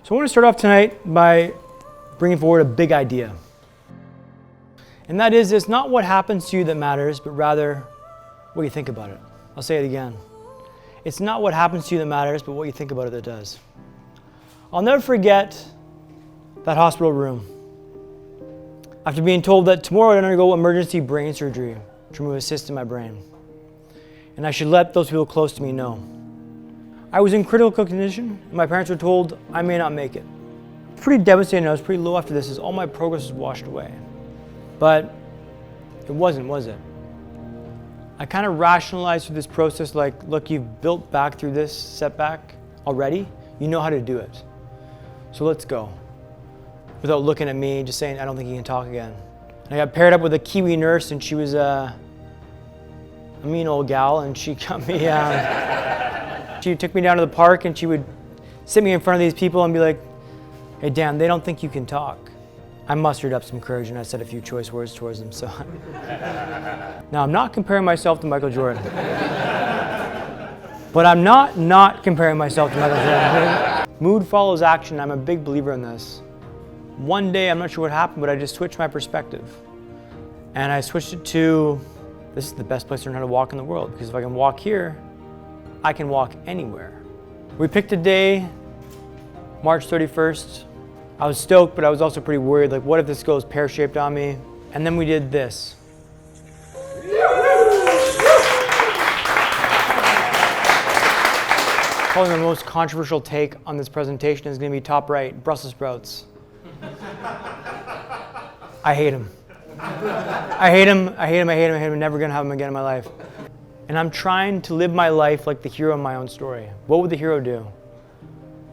So I want to start off tonight by bringing forward a big idea. And that is, it's not what happens to you that matters, but rather what you think about it. I'll say it again. It's not what happens to you that matters, but what you think about it that does. I'll never forget that hospital room. After being told that tomorrow I'd undergo emergency brain surgery to remove a cyst in my brain. And I should let those people close to me know. I was in critical condition, and my parents were told I may not make it. Pretty devastating. I was pretty low after this, as all my progress was washed away. But it wasn't, was it? I kind of rationalized through this process like, look, you've built back through this setback already. You know how to do it. So let's go. Without looking at me, just saying, I don't think you can talk again. And I got paired up with a Kiwi nurse, and she was a mean old gal, and she got me, she took me down to the park, and she would sit me in front of these people and be like, hey Dan, they don't think you can talk. I mustered up some courage and I said a few choice words towards them. So now I'm not comparing myself to Michael Jordan. But I'm not comparing myself to Michael Jordan. Mood follows action. I'm a big believer in this. One day, I'm not sure what happened, but I just switched my perspective. And I switched it to, this is the best place to learn how to walk in the world, because if I can walk here, I can walk anywhere. We picked a day, March 31st. I was stoked, but I was also pretty worried, like what if this goes pear-shaped on me? And then we did this. Probably the most controversial take on this presentation is going to be top right, Brussels sprouts. I hate them. I hate them, I hate them, I hate them, I hate them. I'm never going to have them again in my life. And I'm trying to live my life like the hero in my own story. What would the hero do?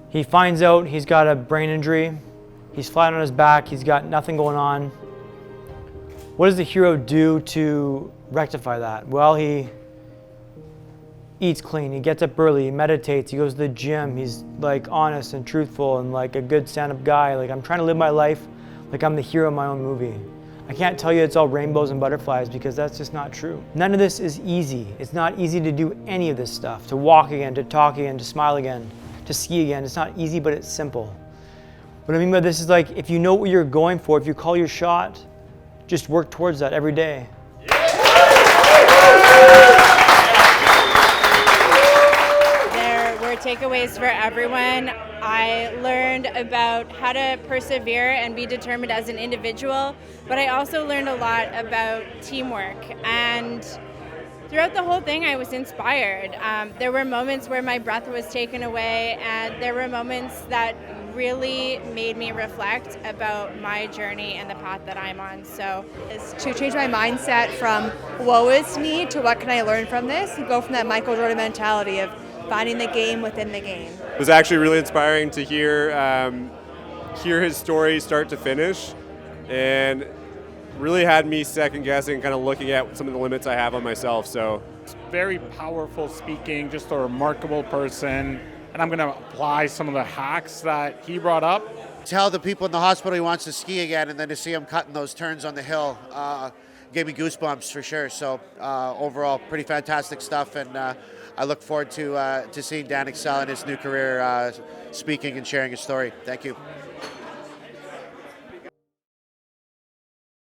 He finds out he's got a brain injury. He's flat on his back. He's got nothing going on. What does the hero do to rectify that? Well, he eats clean. He gets up early. He meditates. He goes to the gym. He's like honest and truthful and like a good stand-up guy. Like I'm trying to live my life like I'm the hero of my own movie. I can't tell you it's all rainbows and butterflies because that's just not true. None of this is easy. It's not easy to do any of this stuff. To walk again, to talk again, to smile again, to ski again. It's not easy, but it's simple. What I mean by this is like, if you know what you're going for, if you call your shot, just work towards that every day. There were takeaways for everyone. I learned about how to persevere and be determined as an individual, but I also learned a lot about teamwork. And throughout the whole thing, I was inspired. There were moments where my breath was taken away, and there were moments that really made me reflect about my journey and the path that I'm on. So, is to change my mindset from woe is me to what can I learn from this, and go from that Michael Jordan mentality of finding the game within the game. It was actually really inspiring to hear his story start to finish, and really had me second guessing, kind of looking at some of the limits I have on myself. So it's very powerful speaking, just a remarkable person, and I'm going to apply some of the hacks that he brought up. Tell the people in the hospital he wants to ski again, and then to see him cutting those turns on the hill gave me goosebumps for sure. So overall, pretty fantastic stuff, and I look forward to seeing Dan excel in his new career, speaking and sharing his story. Thank you.